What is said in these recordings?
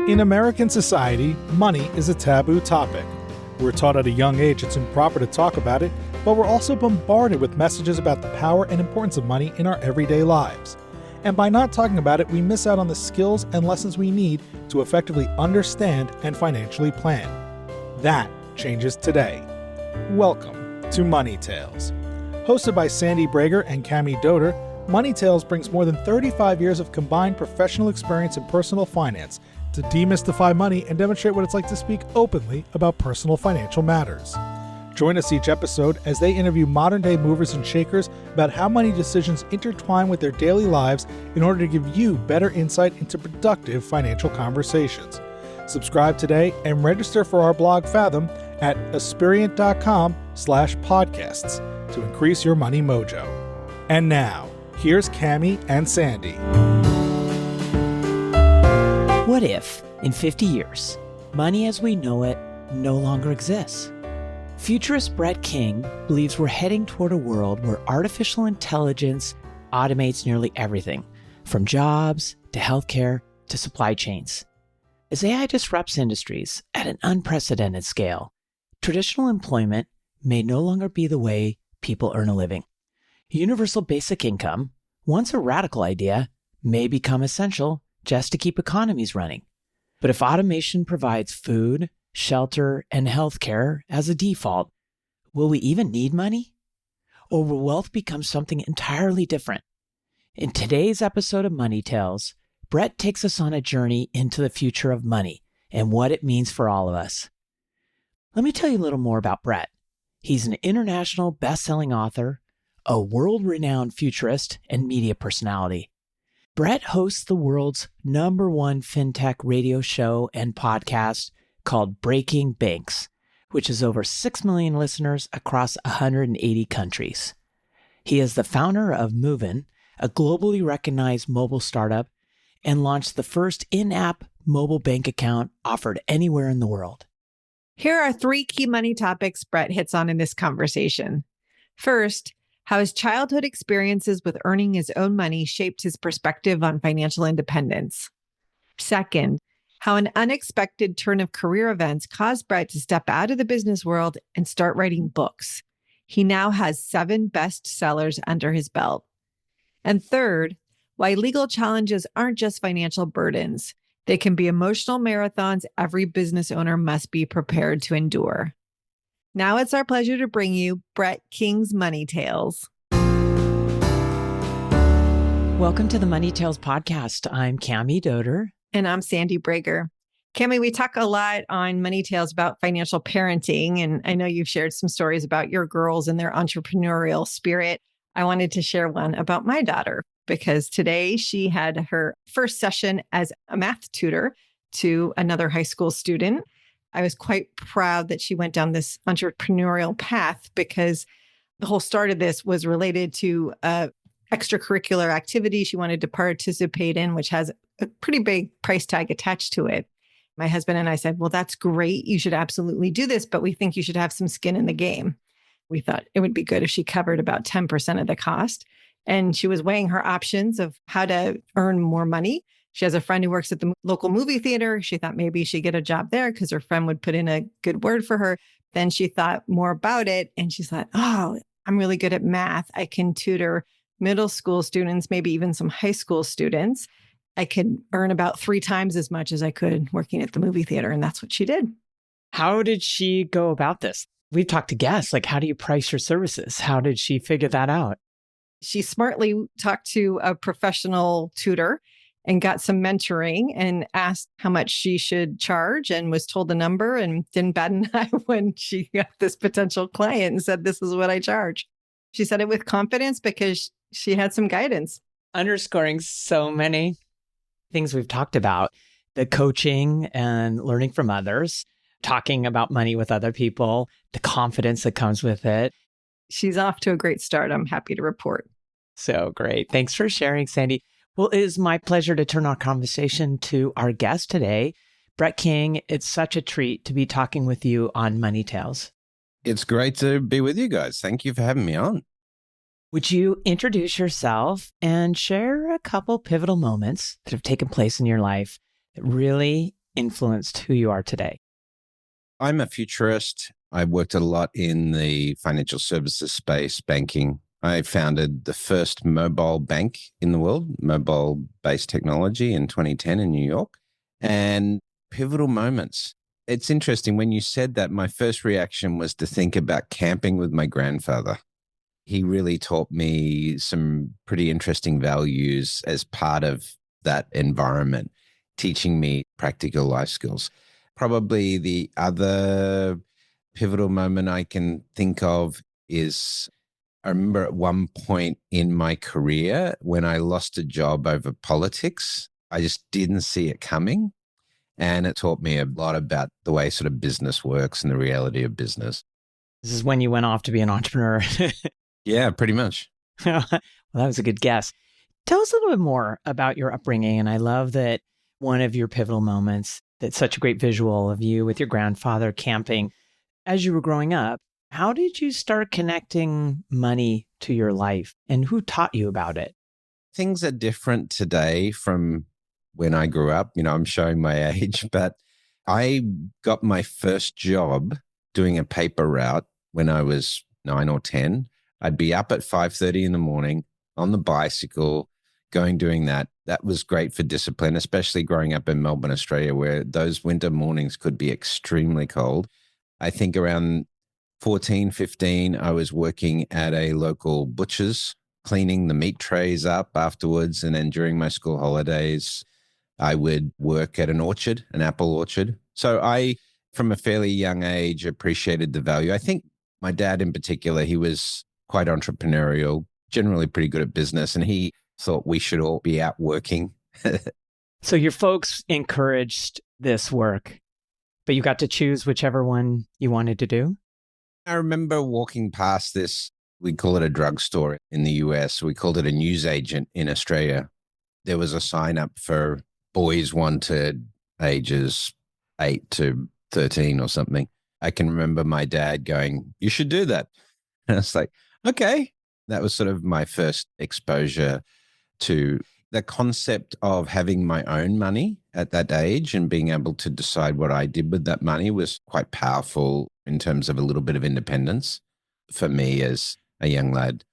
In American society, money is a taboo topic. We're taught at a young age it's improper to talk about it, but we're also bombarded with messages about the power and importance of money in our everyday lives. And by not talking about it, we miss out on the skills and lessons we need to effectively understand and financially plan. That changes today. Welcome to Money Tales. Hosted by Sandy Brager and Cami Doder, Money Tales brings more than 35 years of combined professional experience in personal finance to demystify money and demonstrate what it's like to speak openly about personal financial matters. Join us each episode as they interview modern-day movers and shakers about how money decisions intertwine with their daily lives in order to give you better insight into productive financial conversations. Subscribe today and register for our blog Fathom at aspiriant.com/podcasts to increase your money mojo. And now, here's Cami and Sandy. What if, in 50 years, money as we know it no longer exists? Futurist Brett King believes we're heading toward a world where artificial intelligence automates nearly everything, from jobs to healthcare to supply chains. As AI disrupts industries at an unprecedented scale, traditional employment may no longer be the way people earn a living. Universal basic income, once a radical idea, may become essential just to keep economies running. But if automation provides food, shelter, and healthcare as a default, will we even need money? Or will wealth become something entirely different? In today's episode of Money Tales, Brett takes us on a journey into the future of money and what it means for all of us. Let me tell you a little more about Brett. He's an international bestselling author, a world-renowned futurist, and media personality. Brett hosts the world's #1 Fintech radio show and podcast called Breaking Banks, which has over 6 million listeners across 180 countries. He is the founder of Movin, a globally recognized mobile startup, and launched the first in-app mobile bank account offered anywhere in the world. Here are 3 key money topics Brett hits on in this conversation. First, how his childhood experiences with earning his own money shaped his perspective on financial independence. Second, how an unexpected turn of career events caused Brett to step out of the business world and start writing books. He now has 7 bestsellers under his belt. And third, why legal challenges aren't just financial burdens. They can be emotional marathons every business owner must be prepared to endure. Now it's our pleasure to bring you Brett King's Money Tales. Welcome to the Money Tales podcast. I'm Cami Doder. And I'm Sandy Brager. Cami, we talk a lot on Money Tales about financial parenting, and I know you've shared some stories about your girls and their entrepreneurial spirit. I wanted to share one about my daughter because today she had her first session as a math tutor to another high school student. I was quite proud that she went down this entrepreneurial path because the whole start of this was related to a extracurricular activity she wanted to participate in, which has a pretty big price tag attached to it. My husband and I said, well, that's great. You should absolutely do this, but we think you should have some skin in the game. We thought it would be good if she covered about 10% of the cost. And she was weighing her options of how to earn more money. She has a friend who works at the local movie theater. She thought maybe she'd get a job there because her friend would put in a good word for her. Then she thought more about it and she thought, oh, I'm really good at math. I can tutor middle school students, maybe even some high school students. I could earn about 3 times as much as I could working at the movie theater. And that's what she did. How did she go about this? We've talked to guests, like how do you price your services? How did she figure that out? She smartly talked to a professional tutor and got some mentoring and asked how much she should charge and was told the number and didn't bat an eye when she got this potential client and said, this is what I charge. She said it with confidence because she had some guidance. Underscoring so many things we've talked about, the coaching and learning from others, talking about money with other people, the confidence that comes with it. She's off to a great start. I'm happy to report. So great. Thanks for sharing, Sandy. Well, it is my pleasure to turn our conversation to our guest today, Brett King. It's such a treat to be talking with you on Money Tales. It's great to be with you guys. Thank you for having me on. Would you introduce yourself and share a couple pivotal moments that have taken place in your life that really influenced who you are today? I'm a futurist. I worked a lot in the financial services space, banking. I founded the first mobile bank in the world, mobile-based technology in 2010 in New York. And pivotal moments. It's interesting. When you said that, my first reaction was to think about camping with my grandfather. He really taught me some pretty interesting values as part of that environment, teaching me practical life skills. Probably the other pivotal moment I can think of is I remember at one point in my career when I lost a job over politics, I just didn't see it coming. And it taught me a lot about the way sort of business works and the reality of business. This is when you went off to be an entrepreneur. Yeah, pretty much. Well, that was a good guess. Tell us a little bit more about your upbringing. And I love that one of your pivotal moments, that's such a great visual of you with your grandfather camping. As you were growing up, how did you start connecting money to your life and who taught you about it? Things are different today from when I grew up. I'm showing my age, but I got my first job doing a paper route when I was 9 or 10. I'd be up at 5:30 in the morning on the bicycle, doing that. That was great for discipline, especially growing up in Melbourne, Australia, where those winter mornings could be extremely cold. I think around 14, 15, I was working at a local butcher's, cleaning the meat trays up afterwards. And then during my school holidays, I would work at an orchard, an apple orchard. So I, from a fairly young age, appreciated the value. I think my dad in particular, he was quite entrepreneurial, generally pretty good at business, and he thought we should all be out working. So your folks encouraged this work, but you got to choose whichever one you wanted to do? I remember walking past this, we call it a drugstore in the US. We called it a newsagent in Australia. There was a sign up for boys wanted ages 8 to 13 or something. I can remember my dad going, "You should do that." And I was like, okay. That was sort of my first exposure to the concept of having my own money at that age and being able to decide what I did with that money was quite powerful in terms of a little bit of independence for me as a young lad.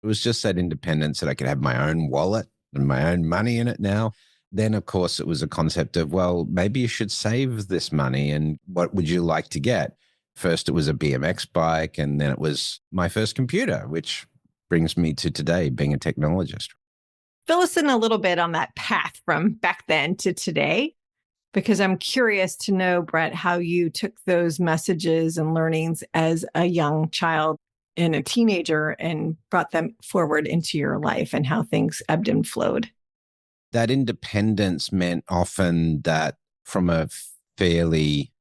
It was just that independence that I could have my own wallet and my own money in it now. Then, of course, it was a concept of, well, maybe you should save this money and what would you like to get? First, it was a BMX bike, and then it was my first computer, which brings me to today, being a technologist. Fill us in a little bit on that path from back then to today, because I'm curious to know, Brett, how you took those messages and learnings as a young child and a teenager and brought them forward into your life and how things ebbed and flowed. That independence meant often that from a fairly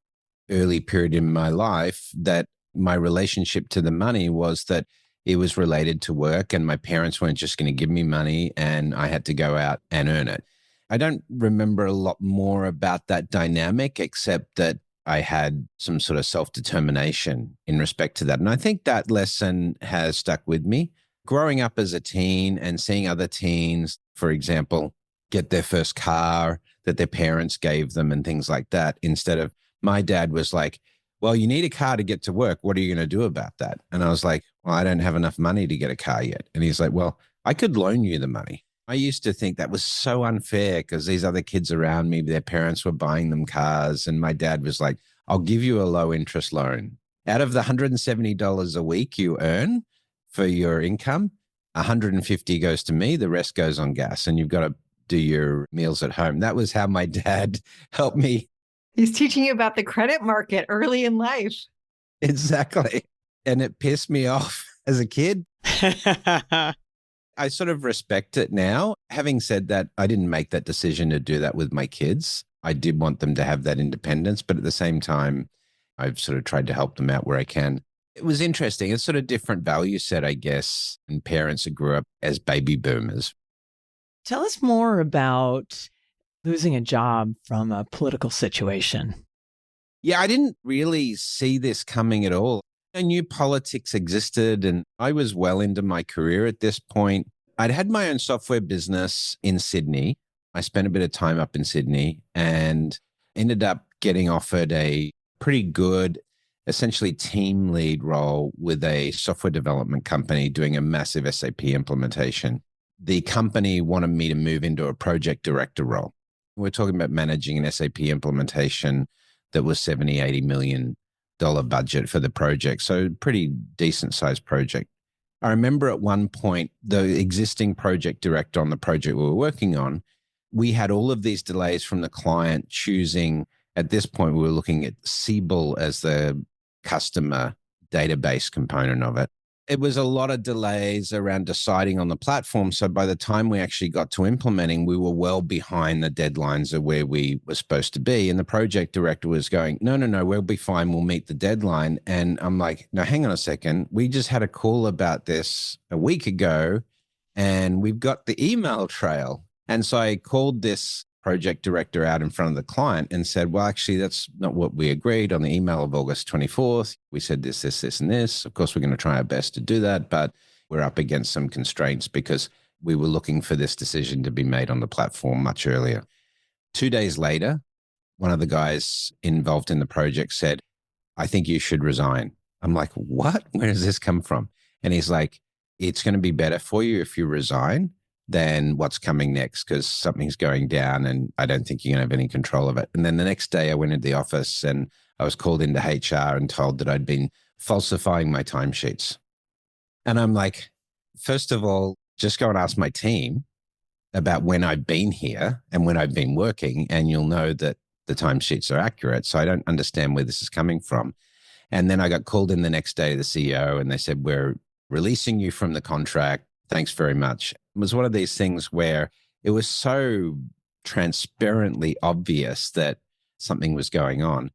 early period in my life, that my relationship to the money was that it was related to work and my parents weren't just going to give me money and I had to go out and earn it. I don't remember a lot more about that dynamic, except that I had some sort of self-determination in respect to that. And I think that lesson has stuck with me. Growing up as a teen and seeing other teens, for example, get their first car that their parents gave them and things like that, instead of my dad was like, well, you need a car to get to work. What are you going to do about that? And I was like, well, I don't have enough money to get a car yet. And he's like, well, I could loan you the money. I used to think that was so unfair because these other kids around me, their parents were buying them cars. And my dad was like, I'll give you a low interest loan. Out of the $170 a week you earn for your income, $150 goes to me. The rest goes on gas. And you've got to do your meals at home. That was how my dad helped me. He's teaching you about the credit market early in life. Exactly. And it pissed me off as a kid. I sort of respect it now. Having said that, I didn't make that decision to do that with my kids. I did want them to have that independence, but at the same time, I've sort of tried to help them out where I can. It was interesting. It's sort of different value set, I guess, and parents who grew up as baby boomers. Tell us more about losing a job from a political situation. Yeah, I didn't really see this coming at all. I knew politics existed and I was well into my career at this point. I'd had my own software business in Sydney. I spent a bit of time up in Sydney and ended up getting offered a pretty good, essentially team lead role with a software development company doing a massive SAP implementation. The company wanted me to move into a project director role. We're talking about managing an SAP implementation that was $70-80 million budget for the project. So pretty decent sized project. I remember at one point, the existing project director on the project we were working on, we had all of these delays from the client choosing, at this point, we were looking at SIBOS as the customer database component of it. It was a lot of delays around deciding on the platform. So by the time we actually got to implementing, we were well behind the deadlines of where we were supposed to be. And the project director was going, no, we'll be fine. We'll meet the deadline. And I'm like, no, hang on a second. We just had a call about this a week ago and we've got the email trail. And so I called this project director out in front of the client and said, well, actually, that's not what we agreed on the email of August 24th. We said this, and this. Of course, we're going to try our best to do that, but we're up against some constraints because we were looking for this decision to be made on the platform much earlier. 2 days later, one of the guys involved in the project said, I think you should resign. I'm like, what? Where does this come from? And he's like, it's going to be better for you if you resign than what's coming next because something's going down and I don't think you're going to have any control of it. And then the next day I went into the office and I was called into HR and told that I'd been falsifying my timesheets. And I'm like, first of all, just go and ask my team about when I've been here and when I've been working, and you'll know that the timesheets are accurate. So I don't understand where this is coming from. And then I got called in the next day to the CEO and they said, we're releasing you from the contract. Thanks very much. It was one of these things where it was so transparently obvious that something was going on.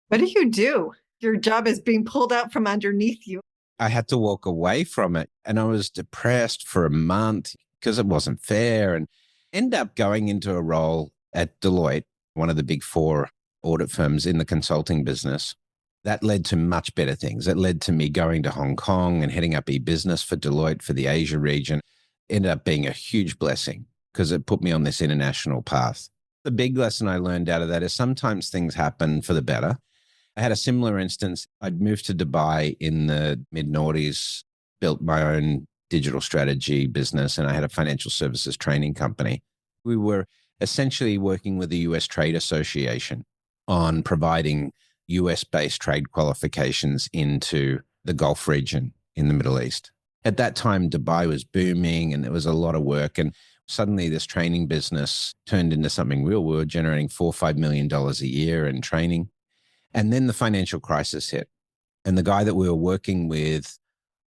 What do you do? Your job is being pulled out from underneath you. I had to walk away from it and I was depressed for a month because it wasn't fair and ended up going into a role at Deloitte, one of the big four audit firms in the consulting business. That led to much better things. It led to me going to Hong Kong and heading up e-business for Deloitte for the Asia region. Ended up being a huge blessing because it put me on this international path. The big lesson I learned out of that is sometimes things happen for the better. I had a similar instance. I'd moved to Dubai in the mid-noughties, built my own digital strategy business, and I had a financial services training company. We were essentially working with the US Trade Association on providing US-based trade qualifications into the Gulf region in the Middle East. At that time, Dubai was booming and there was a lot of work. And suddenly this training business turned into something real. We were generating $4-5 million a year in training. And then the financial crisis hit. And the guy that we were working with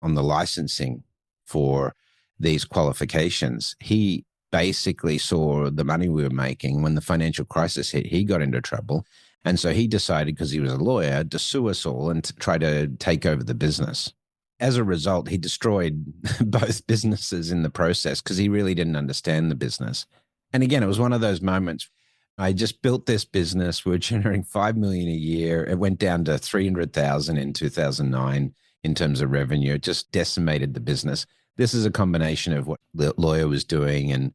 on the licensing for these qualifications, he basically saw the money we were making. When the financial crisis hit, he got into trouble. And so he decided, because he was a lawyer, to sue us all and to try to take over the business. As a result, he destroyed both businesses in the process because he really didn't understand the business. And again, it was one of those moments. I just built this business. We were generating $5 million a year. It went down to $300,000 in 2009 in terms of revenue. It just decimated the business. This is a combination of what the lawyer was doing and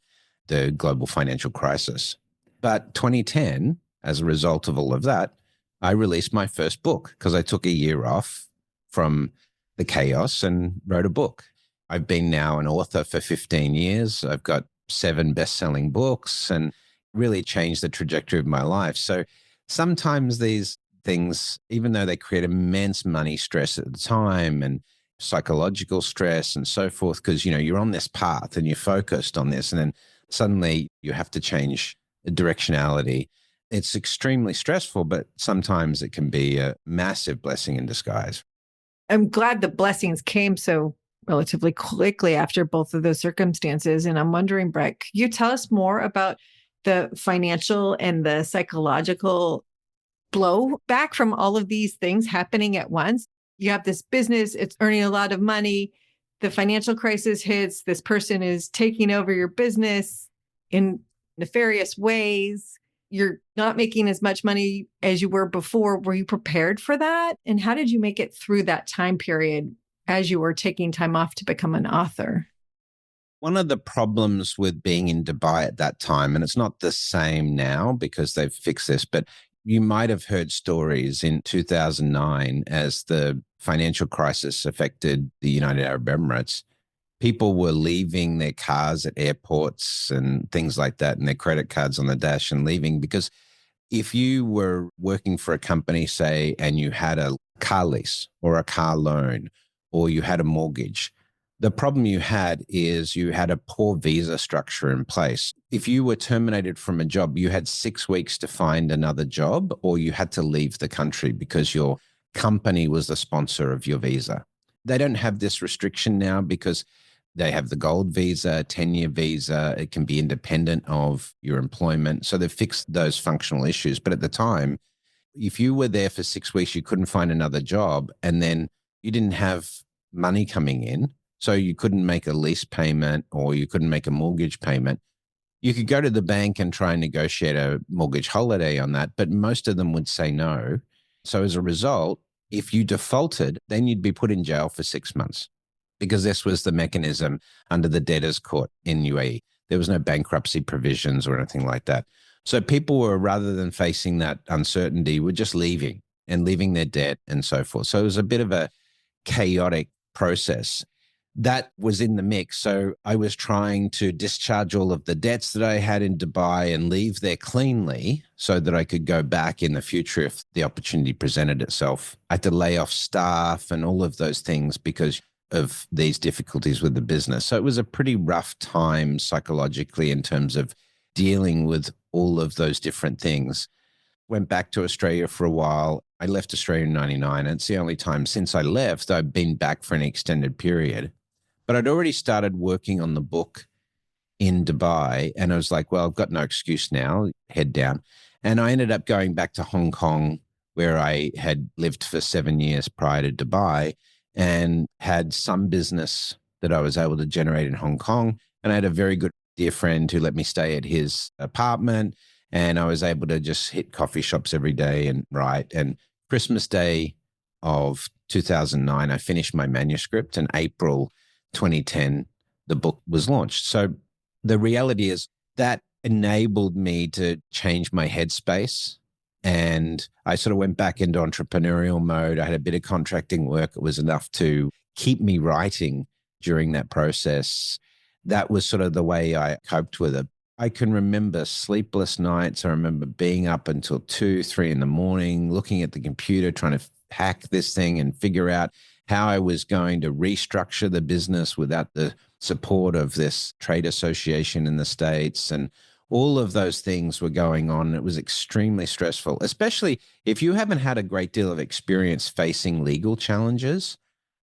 the global financial crisis. But 2010, as a result of all of that, I released my first book because I took a year off from the chaos and wrote a book. I've been now an author for 15 years. I've got 7 best-selling books and really changed the trajectory of my life. So sometimes these things, even though they create immense money stress at the time and psychological stress and so forth, because, you're on this path and you're focused on this, and then suddenly you have to change the directionality. It's extremely stressful, but sometimes it can be a massive blessing in disguise. I'm glad the blessings came so relatively quickly after both of those circumstances. And I'm wondering, Brett, could you tell us more about the financial and the psychological blowback from all of these things happening at once? You have this business, it's earning a lot of money. The financial crisis hits. This person is taking over your business in nefarious ways. You're not making as much money as you were before. Were you prepared for that? And how did you make it through that time period as you were taking time off to become an author? One of the problems with being in Dubai at that time, and it's not the same now because they've fixed this, but you might have heard stories in 2009 as the financial crisis affected the United Arab Emirates. People were leaving their cars at airports and things like that and their credit cards on the dash and leaving because if you were working for a company, say, and you had a car lease or a car loan or you had a mortgage, the problem you had is you had a poor visa structure in place. If you were terminated from a job, you had 6 weeks to find another job or you had to leave the country because your company was the sponsor of your visa. They don't have this restriction now because they have the gold visa, 10-year visa. It can be independent of your employment. So they've fixed those functional issues. But at the time, if you were there for 6 weeks, you couldn't find another job and then you didn't have money coming in. So you couldn't make a lease payment or you couldn't make a mortgage payment. You could go to the bank and try and negotiate a mortgage holiday on that, but most of them would say no. So as a result, if you defaulted, then you'd be put in jail for 6 months because this was the mechanism under the debtors court in UAE. There was no bankruptcy provisions or anything like that. So people were, rather than facing that uncertainty, were just leaving and leaving their debt and so forth. So it was a bit of a chaotic process. That was in the mix. So I was trying to discharge all of the debts that I had in Dubai and leave there cleanly so that I could go back in the future if the opportunity presented itself. I had to lay off staff and all of those things because of these difficulties with the business. So it was a pretty rough time psychologically in terms of dealing with all of those different things. Went back to Australia for a while. I left Australia in 99. And it's the only time since I left I've been back for an extended period. But I'd already started working on the book in Dubai. And I was like, well, I've got no excuse now, head down. And I ended up going back to Hong Kong, where I had lived for 7 years prior to Dubai and had some business that I was able to generate in Hong Kong. And I had a very good dear friend who let me stay at his apartment. And I was able to just hit coffee shops every day and write. And Christmas Day of 2009, I finished my manuscript. And April 2010, the book was launched. So the reality is that enabled me to change my headspace. And I sort of went back into entrepreneurial mode. I had a bit of contracting work. It was enough to keep me writing during that process. That was sort of the way I coped with it. I can remember sleepless nights. I remember being up until 2, 3 in the morning, looking at the computer, trying to hack this thing and figure out how I was going to restructure the business without the support of this trade association in the States. And all of those things were going on. It was extremely stressful, especially if you haven't had a great deal of experience facing legal challenges.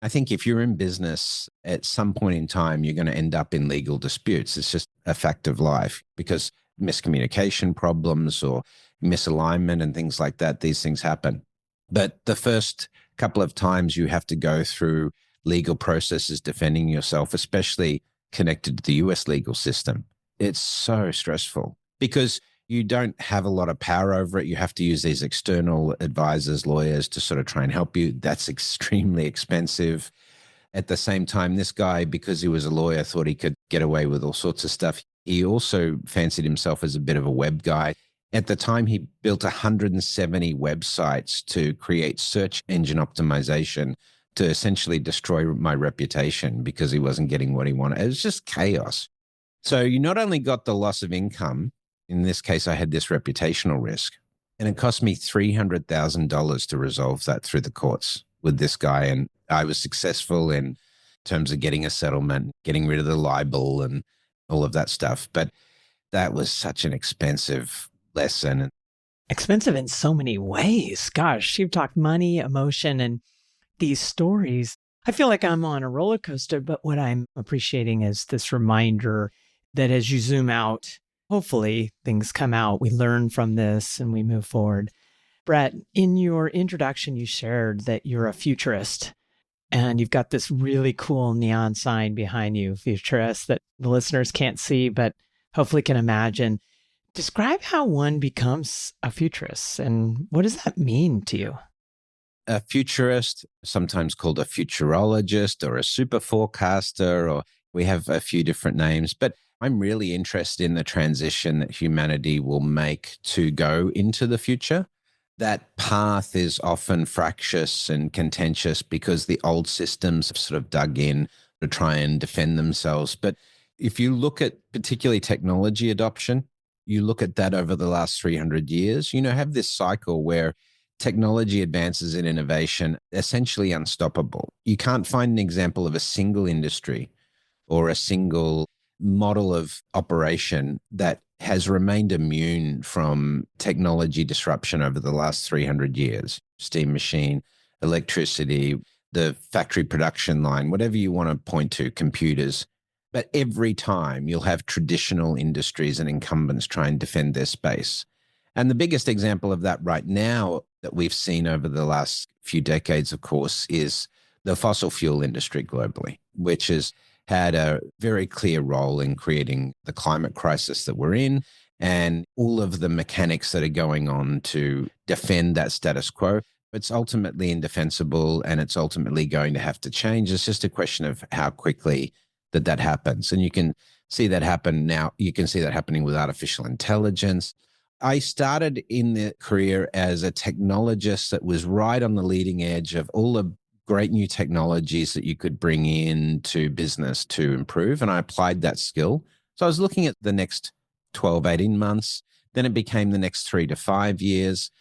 I think if you're in business, at some point in time, you're going to end up in legal disputes. It's just a fact of life because miscommunication problems or misalignment and things like that, these things happen. But the first couple of times you have to go through legal processes defending yourself, especially connected to the US legal system. It's so stressful because you don't have a lot of power over it. You have to use these external advisors, lawyers to sort of try and help you. That's extremely expensive. At the same time, this guy, because he was a lawyer, thought he could get away with all sorts of stuff. He also fancied himself as a bit of a web guy. At the time, he built 170 websites to create search engine optimization to essentially destroy my reputation because he wasn't getting what he wanted. It was just chaos. So you not only got the loss of income, in this case, I had this reputational risk, and it cost me $300,000 to resolve that through the courts with this guy. And I was successful in terms of getting a settlement, getting rid of the libel and all of that stuff. But that was such an expensive lesson. Expensive in so many ways. Gosh, you've talked money, emotion, and these stories. I feel like I'm on a roller coaster, but what I'm appreciating is this reminder that as you zoom out, hopefully things come out, we learn from this and we move forward. Brett, in your introduction, you shared that you're a futurist and you've got this really cool neon sign behind you, futurist, that the listeners can't see, but hopefully can imagine. Describe how one becomes a futurist and what does that mean to you? A futurist, sometimes called a futurologist or a super forecaster, or We have a few different names, but I'm really interested in the transition that humanity will make to go into the future. That path is often fractious and contentious because the old systems have sort of dug in to try and defend themselves. But if you look at particularly technology adoption, you look at that over the last 300 years, have this cycle where technology advances in innovation essentially unstoppable. You can't find an example of a single industry or a single model of operation that has remained immune from technology disruption over the last 300 years. Steam machine, electricity, the factory production line, whatever you want to point to, computers. But every time you'll have traditional industries and incumbents try and defend their space. And the biggest example of that right now that we've seen over the last few decades, of course, is the fossil fuel industry globally, which has had a very clear role in creating the climate crisis that we're in and all of the mechanics that are going on to defend that status quo. It's ultimately indefensible and it's ultimately going to have to change. It's just a question of how quickly that happens. And you can see that happen now. You can see that happening with artificial intelligence. I started in the career as a technologist that was right on the leading edge of all the great new technologies that you could bring into business to improve. And I applied that skill. So I was looking at the next 12, 18 months. Then it became the next 3 to 5 years.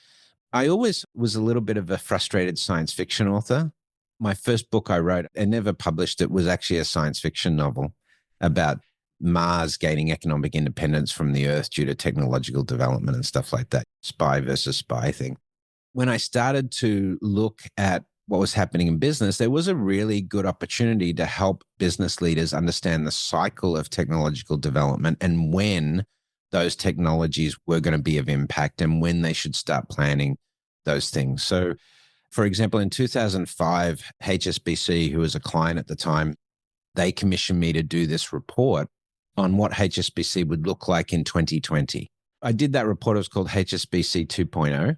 I always was a little bit of a frustrated science fiction author. My first book I wrote and never published it was actually a science fiction novel about Mars gaining economic independence from the Earth due to technological development and stuff like that. Spy versus spy thing. When I started to look at what was happening in business, there was a really good opportunity to help business leaders understand the cycle of technological development and when those technologies were going to be of impact and when they should start planning those things. So, for example, in 2005, HSBC, who was a client at the time, they commissioned me to do this report on what HSBC would look like in 2020. I did that report. It was called HSBC 2.0.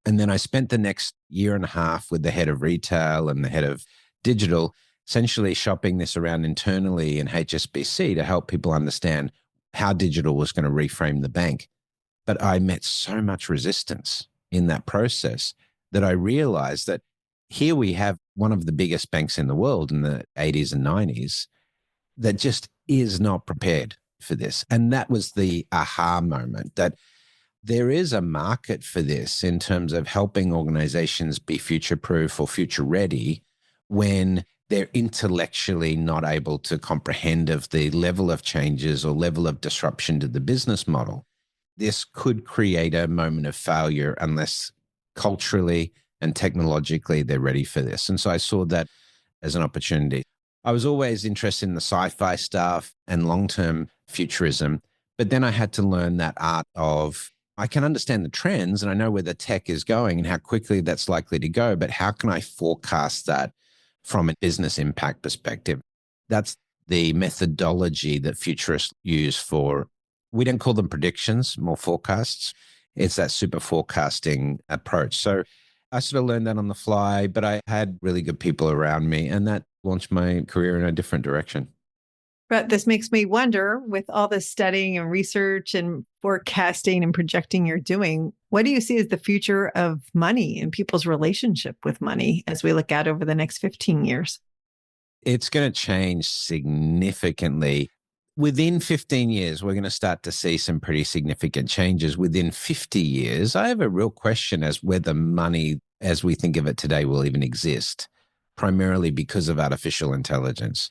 And then I spent the next year and a half with the head of retail and the head of digital, essentially shopping this around internally in HSBC to help people understand how digital was going to reframe the bank. But I met so much resistance in that process that I realized that here we have one of the biggest banks in the world in the 80s and 90s that just is not prepared for this. And that was the aha moment that there is a market for this in terms of helping organizations be future-proof or future-ready when they're intellectually not able to comprehend of the level of changes or level of disruption to the business model. This could create a moment of failure unless culturally and technologically they're ready for this. And so I saw that as an opportunity. I was always interested in the sci-fi stuff and long-term futurism, but then I had to learn that art of I can understand the trends and I know where the tech is going and how quickly that's likely to go, but how can I forecast that from a business impact perspective? That's the methodology that futurists use for, we don't call them predictions, more forecasts. It's that super forecasting approach. So I sort of learned that on the fly, but I had really good people around me and that launched my career in a different direction. But this makes me wonder, with all this studying and research and forecasting and projecting you're doing, what do you see as the future of money and people's relationship with money as we look out over the next 15 years? It's going to change significantly. Within 15 years, we're going to start to see some pretty significant changes. Within 50 years, I have a real question as whether money, as we think of it today, will even exist, primarily because of artificial intelligence.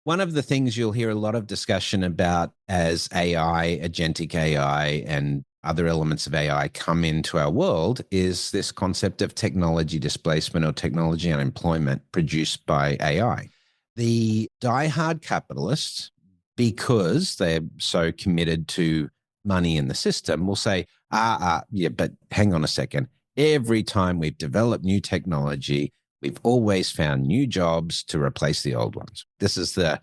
One of the things you'll hear a lot of discussion about as AI, agentic AI, and other elements of AI come into our world is this concept of technology displacement or technology unemployment produced by AI. The diehard capitalists, because they're so committed to money in the system, will say, yeah, but hang on a second. Every time we've developed new technology, we've always found new jobs to replace the old ones. This is the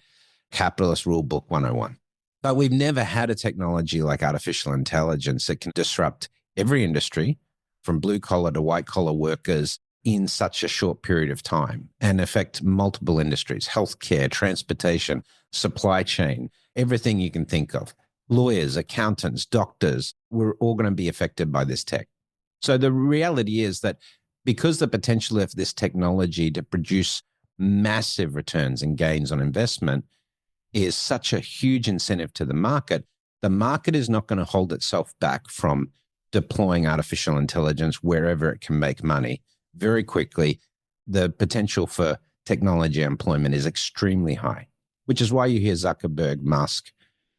capitalist rule book 101. But we've never had a technology like artificial intelligence that can disrupt every industry, from blue collar to white collar workers, in such a short period of time and affect multiple industries: healthcare, transportation, supply chain, everything you can think of. Lawyers, accountants, doctors, we're all going to be affected by this tech. So the reality is that because the potential of this technology to produce massive returns and gains on investment is such a huge incentive to the market is not going to hold itself back from deploying artificial intelligence wherever it can make money very quickly. The potential for technology employment is extremely high, which is why you hear Zuckerberg, Musk,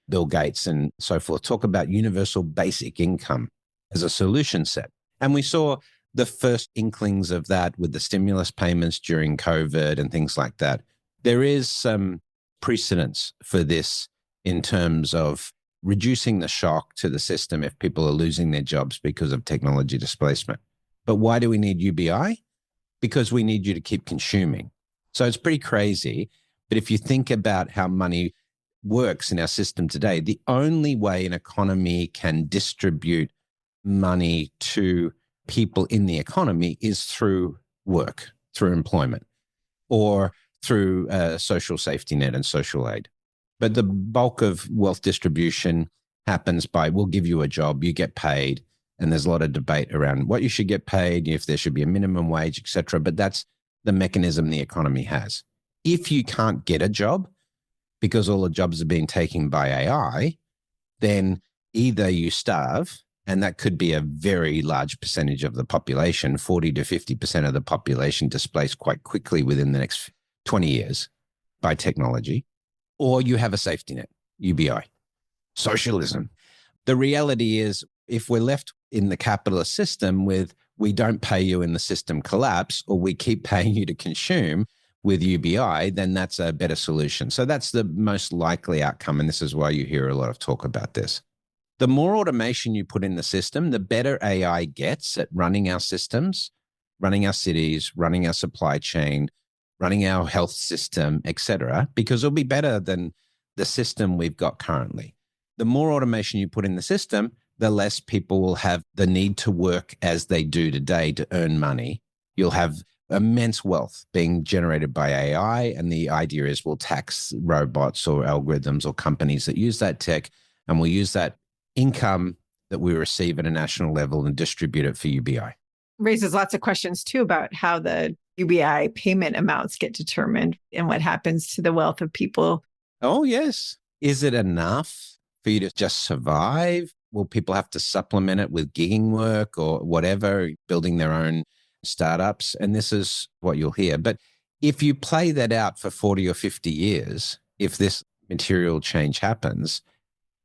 Bill Gates, and so forth talk about universal basic income as a solution set. And we saw the first inklings of that with the stimulus payments during COVID and things like that. There is some precedence for this in terms of reducing the shock to the system if people are losing their jobs because of technology displacement. But why do we need UBI? Because we need you to keep consuming. So it's pretty crazy. But if you think about how money works in our system today, the only way an economy can distribute money to people in the economy is through work, through employment, or through social safety net and social aid. But the bulk of wealth distribution happens by, we'll give you a job, you get paid, and there's a lot of debate around what you should get paid, if there should be a minimum wage, et cetera. But that's the mechanism the economy has. If you can't get a job because all the jobs are being taken by AI, then either you starve, and that could be a very large percentage of the population, 40 to 50% of the population displaced quite quickly within the next 20 years by technology, or you have a safety net, UBI, socialism. The reality is, if we're left in the capitalist system with, we don't pay you and the system collapse, or we keep paying you to consume with UBI, then that's a better solution. So that's the most likely outcome. And this is why you hear a lot of talk about this. The more automation you put in the system, the better AI gets at running our systems, running our cities, running our supply chain, running our health system, et cetera, because it'll be better than the system we've got currently. The more automation you put in the system, the less people will have the need to work as they do today to earn money. You'll have immense wealth being generated by AI. And the idea is we'll tax robots or algorithms or companies that use that tech, and we'll use that income that we receive at a national level and distribute it for UBI. Raises lots of questions too about how the UBI payment amounts get determined and what happens to the wealth of people. Oh, yes. Is it enough for you to just survive? Will people have to supplement it with gigging work or whatever, building their own startups? And this is what you'll hear. But if you play that out for 40 or 50 years, if this material change happens,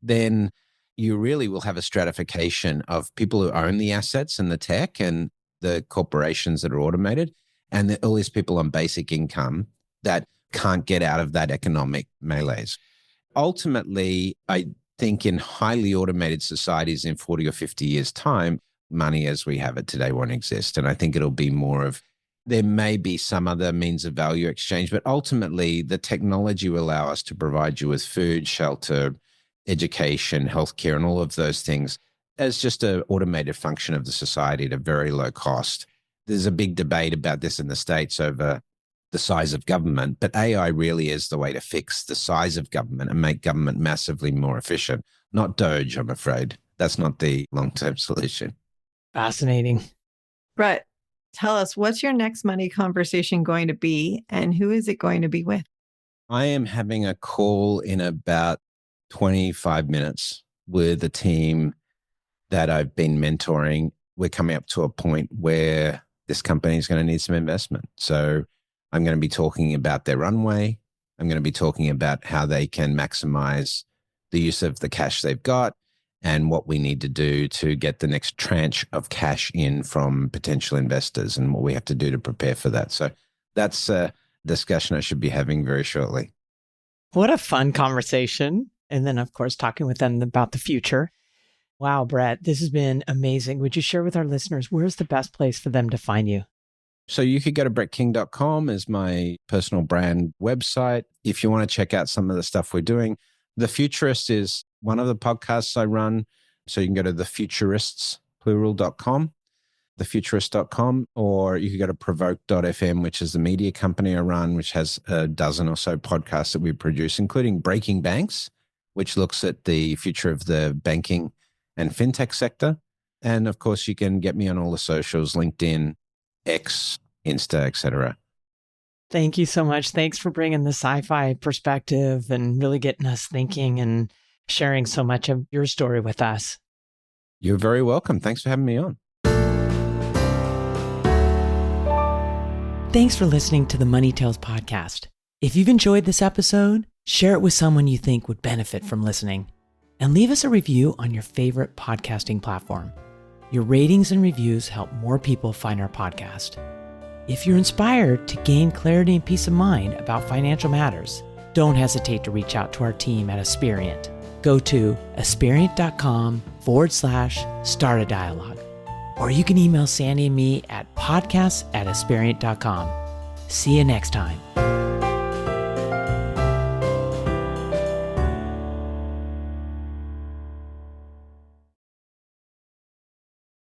then you really will have a stratification of people who own the assets and the tech and the corporations that are automated, and all these people on basic income that can't get out of that economic malaise. Ultimately, I think in highly automated societies in 40 or 50 years' time, money as we have it today won't exist. And I think it'll be more of, there may be some other means of value exchange, but ultimately the technology will allow us to provide you with food, shelter, education, healthcare, and all of those things as just an automated function of the society at a very low cost. There's a big debate about this in the States over the size of government, but AI really is the way to fix the size of government and make government massively more efficient. Not Doge, I'm afraid. That's not the long-term solution. Fascinating. Brett, tell us, what's your next money conversation going to be, and who is it going to be with? I am having a call in about 25 minutes with a team that I've been mentoring. We're coming up to a point where this company is going to need some investment. So I'm going to be talking about their runway. I'm going to be talking about how they can maximize the use of the cash they've got and what we need to do to get the next tranche of cash in from potential investors and what we have to do to prepare for that. So that's a discussion I should be having very shortly. What a fun conversation. And then, of course, talking with them about the future. Wow, Brett, this has been amazing. Would you share with our listeners, where's the best place for them to find you? So you could go to brettking.com as my personal brand website. If you want to check out some of the stuff we're doing, The Futurist is one of the podcasts I run. So you can go to thefuturists, plural.com. thefuturist.com, or you could go to provoke.fm, which is the media company I run, which has a dozen or so podcasts that we produce, including Breaking Banks, which looks at the future of the banking and fintech sector. And of course, you can get me on all the socials, LinkedIn, X, Insta, etc. Thank you so much. Thanks for bringing the sci-fi perspective and really getting us thinking and sharing so much of your story with us. You're very welcome. Thanks for having me on. Thanks for listening to the Money Tales podcast. If you've enjoyed this episode, share it with someone you think would benefit from listening, and leave us a review on your favorite podcasting platform. Your ratings and reviews help more people find our podcast. If you're inspired to gain clarity and peace of mind about financial matters, don't hesitate to reach out to our team at Aspiriant. Go to aspiriant.com/start a dialogue. Or you can email Sandy and me at podcasts@aspiriant.com. See you next time.